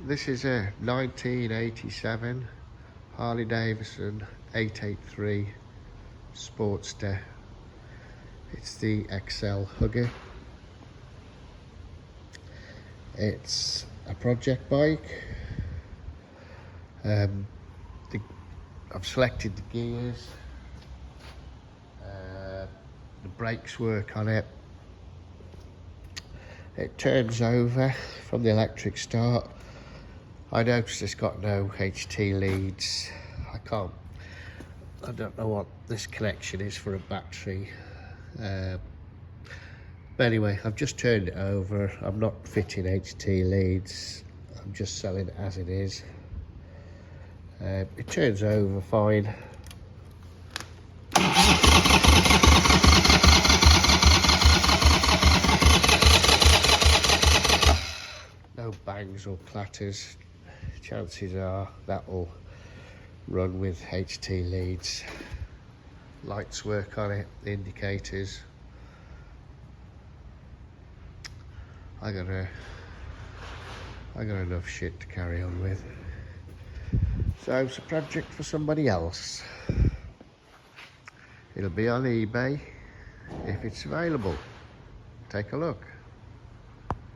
This is a 1987 Harley Davidson 883 Sportster. It's the XL883HUG. It's a project bike. I've selected the gears. The brakes work on it. It turns over from the electric start. I noticed it's got no HT leads. I don't know what this connection is for a battery. But anyway, I've just turned it over. I'm not fitting HT leads. I'm just selling it as it is. It turns over fine. No bangs or clatters. Chances are that will run with HT leads. Lights work on it, the indicators. I got enough shit to carry on with. So it's a project for somebody else. It'll be on eBay if it's available. Take a look.